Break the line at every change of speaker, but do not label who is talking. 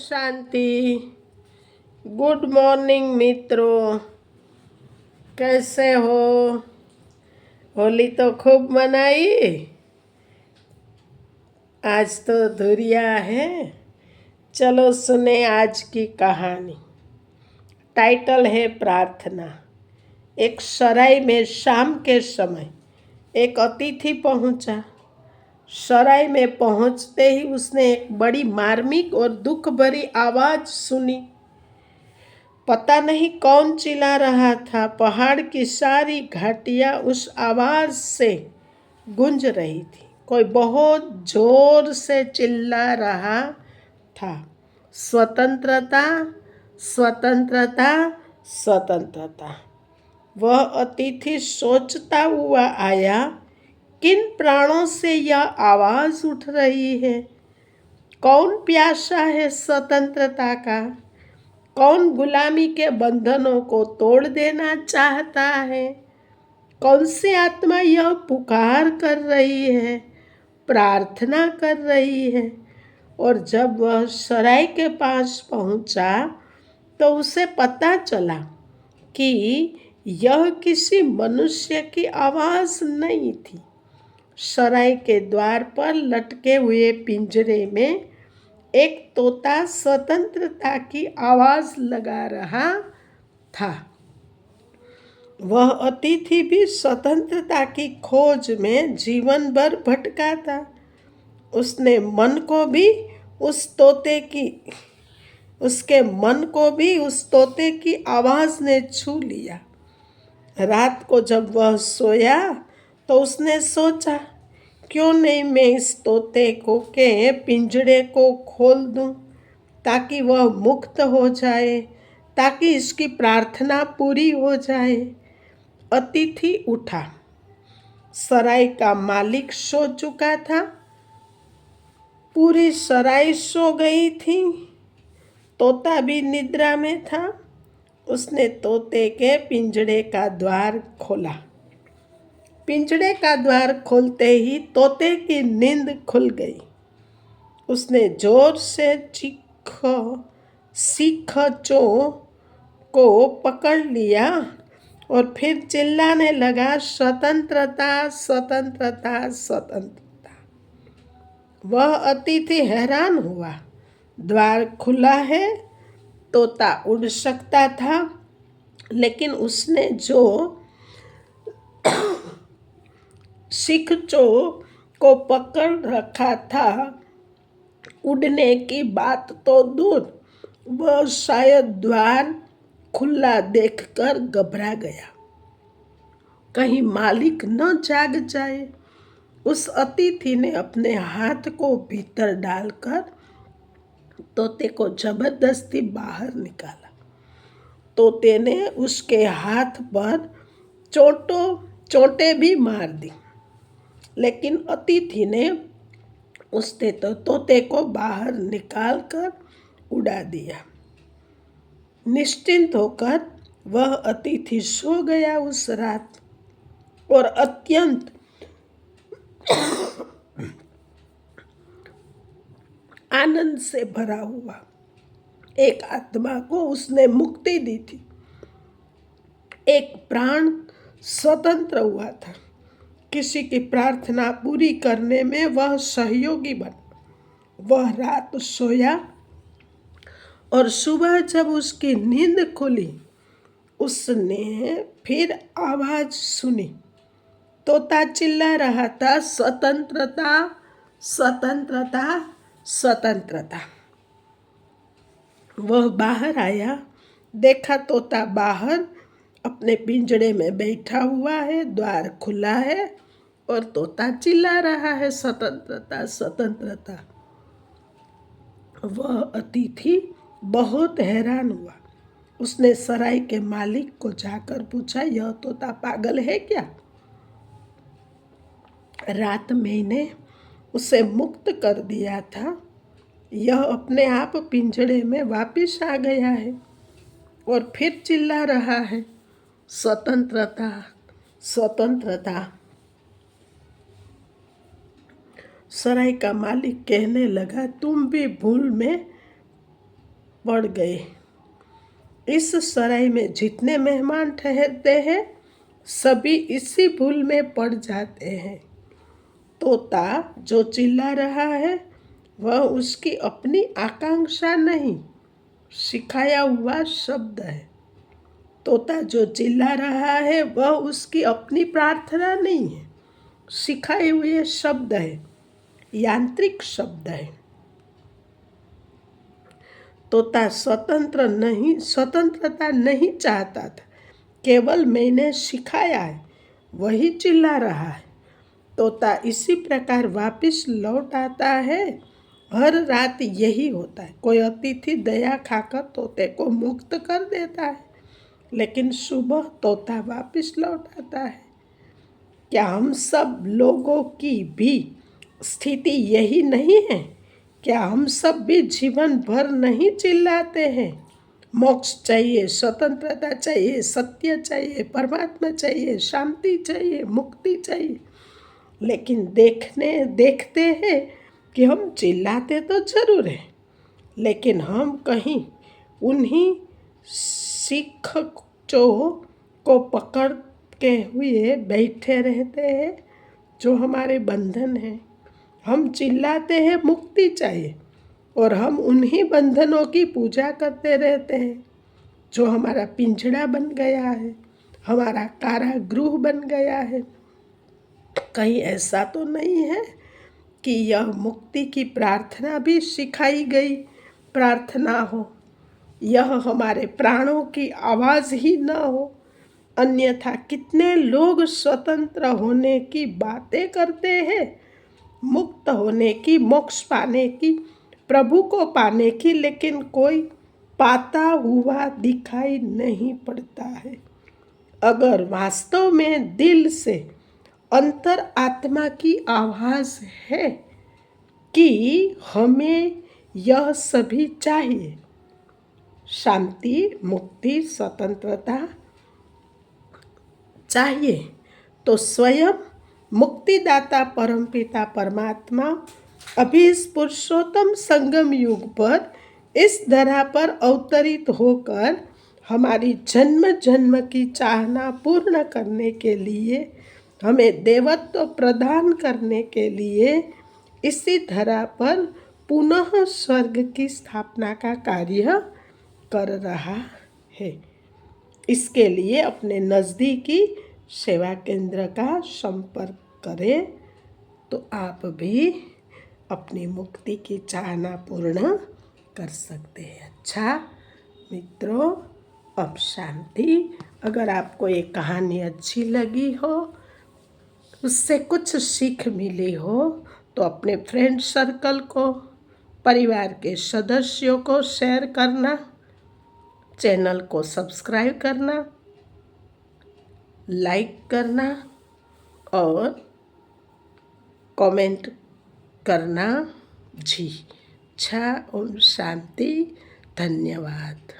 शांति। Good morning मित्रों, कैसे हो? होली तो खूब मनाई। आज तो धुरिया है। चलो सुने आज की कहानी। टाइटल है प्रार्थना। एक सराय में शाम के समय एक अतिथि पहुंचा। सराय में पहुंचते ही उसने एक बड़ी मार्मिक और दुख भरी आवाज सुनी। पता नहीं कौन चिल्ला रहा था। पहाड़ की सारी घाटियां उस आवाज से गूंज रही थी। कोई बहुत जोर से चिल्ला रहा था, स्वतंत्रता, स्वतंत्रता, स्वतंत्रता। वह अतिथि सोचता हुआ आया, किन प्राणों से यह आवाज उठ रही है? कौन प्यासा है स्वतंत्रता का? कौन गुलामी के बंधनों को तोड़ देना चाहता है? कौन सी आत्मा यह पुकार कर रही है, प्रार्थना कर रही है? और जब वह सराय के पास पहुंचा तो उसे पता चला कि यह किसी मनुष्य की आवाज नहीं थी। सराय के द्वार पर लटके हुए पिंजरे में एक तोता स्वतंत्रता की आवाज लगा रहा था। वह अतिथि भी स्वतंत्रता की खोज में जीवन भर भटका था। उसके मन को भी उस तोते की आवाज ने छू लिया। रात को जब वह सोया तो उसने सोचा, क्यों नहीं मैं इस तोते को के पिंजरे को खोल दूं, ताकि वह मुक्त हो जाए, ताकि इसकी प्रार्थना पूरी हो जाए। अतिथि उठा। सराय का मालिक सो चुका था। पूरी सराय सो गई थी। तोता भी निद्रा में था। उसने तोते के पिंजरे का द्वार खोला। पिंजरे का द्वार खोलते ही तोते की नींद खुल गई। उसने जोर से सीखचों को पकड़ लिया और फिर चिल्लाने लगा, स्वतंत्रता, स्वतंत्रता, स्वतंत्रता। वह अतिथि हैरान हुआ। द्वार खुला है, तोता उड़ सकता था, लेकिन उसने जो सीखचों को पकड़ रखा था, उड़ने की बात तो दूर, वह शायद द्वार खुला देखकर घबरा गया, कहीं मालिक न जाग जाए। उस अतिथि ने अपने हाथ को भीतर डालकर तोते को जबरदस्ती बाहर निकाला। तोते ने उसके हाथ पर चोटें भी मार दी, लेकिन अतिथि ने उसने तो तोते को बाहर निकालकर उड़ा दिया। निश्चिंत होकर वह अतिथि सो गया उस रात और अत्यंत आनंद से भरा हुआ। एक आत्मा को उसने मुक्ति दी थी। एक प्राण स्वतंत्र हुआ था। किसी की प्रार्थना पूरी करने में वह सहयोगी बना। वह रात सोया और सुबह जब उसकी नींद खुली, उसने फिर आवाज सुनी। तोता चिल्ला रहा था, स्वतंत्रता, स्वतंत्रता, स्वतंत्रता। वह बाहर आया, देखा तोता बाहर अपने पिंजरे में बैठा हुआ है, द्वार खुला है और तोता चिल्ला रहा है, स्वतंत्रता, स्वतंत्रता। वह अतिथि बहुत हैरान हुआ। उसने सराय के मालिक को जाकर पूछा, यह तोता पागल है क्या? रात मैंने उसे मुक्त कर दिया था। यह अपने आप पिंजरे में वापस आ गया है और फिर चिल्ला रहा है, स्वतंत्रता, स्वतंत्रता। सराय का मालिक कहने लगा, तुम भी भूल में पड़ गए। इस सराय में जितने मेहमान ठहरते हैं सभी इसी भूल में पड़ जाते हैं। तोता जो चिल्ला रहा है वह उसकी अपनी आकांक्षा नहीं, सिखाया हुआ शब्द है। तोता जो चिल्ला रहा है वह उसकी अपनी प्रार्थना नहीं है, सिखाए हुए शब्द है, यांत्रिक शब्द है। तोता स्वतंत्रता नहीं चाहता था, केवल मैंने सिखाया है वही चिल्ला रहा है। तोता इसी प्रकार वापस लौट आता है। हर रात यही होता है। कोई अतिथि दया खाकर तोते को मुक्त कर देता है, लेकिन सुबह तोता वापस लौट आता है। क्या हम सब लोगों की भी स्थिति यही नहीं है? क्या हम सब भी जीवन भर नहीं चिल्लाते हैं, मोक्ष चाहिए, स्वतंत्रता चाहिए, सत्य चाहिए, परमात्मा चाहिए, शांति चाहिए, मुक्ति चाहिए, लेकिन देखते हैं कि हम चिल्लाते तो जरूर हैं, लेकिन हम कहीं उन्हीं शिक्षकों को पकड़ के हुए बैठे रहते हैं जो हमारे बंधन हैं। हम चिल्लाते हैं मुक्ति चाहिए, और हम उन्हीं बंधनों की पूजा करते रहते हैं जो हमारा पिंजड़ा बन गया है, हमारा कारागृह बन गया है। कहीं ऐसा तो नहीं है कि यह मुक्ति की प्रार्थना भी सिखाई गई प्रार्थना हो, यह हमारे प्राणों की आवाज़ ही न हो। अन्यथा कितने लोग स्वतंत्र होने की बातें करते हैं, मुक्त होने की, मोक्ष पाने की, प्रभु को पाने की, लेकिन कोई पाता हुआ दिखाई नहीं पड़ता है। अगर वास्तव में दिल से अंतर आत्मा की आवाज़ है कि हमें यह सभी चाहिए, शांति, मुक्ति, स्वतंत्रता चाहिए, तो स्वयं मुक्तिदाता परमपिता परमात्मा अभी इस पुरुषोत्तम संगम युग पर इस धरा पर अवतरित होकर हमारी जन्म जन्म की चाहना पूर्ण करने के लिए, हमें देवत्व प्रदान करने के लिए इसी धरा पर पुनः स्वर्ग की स्थापना का कार्य कर रहा है। इसके लिए अपने नज़दीकी सेवा केंद्र का संपर्क करें तो आप भी अपनी मुक्ति की चाहना पूर्ण कर सकते हैं। अच्छा मित्रों, अब शांति। अगर आपको ये कहानी अच्छी लगी हो, उससे कुछ सीख मिली हो, तो अपने फ्रेंड सर्कल को, परिवार के सदस्यों को शेयर करना, चैनल को सब्सक्राइब करना, लाइक करना और कमेंट करना। जी अच्छा, ओम शांति, धन्यवाद।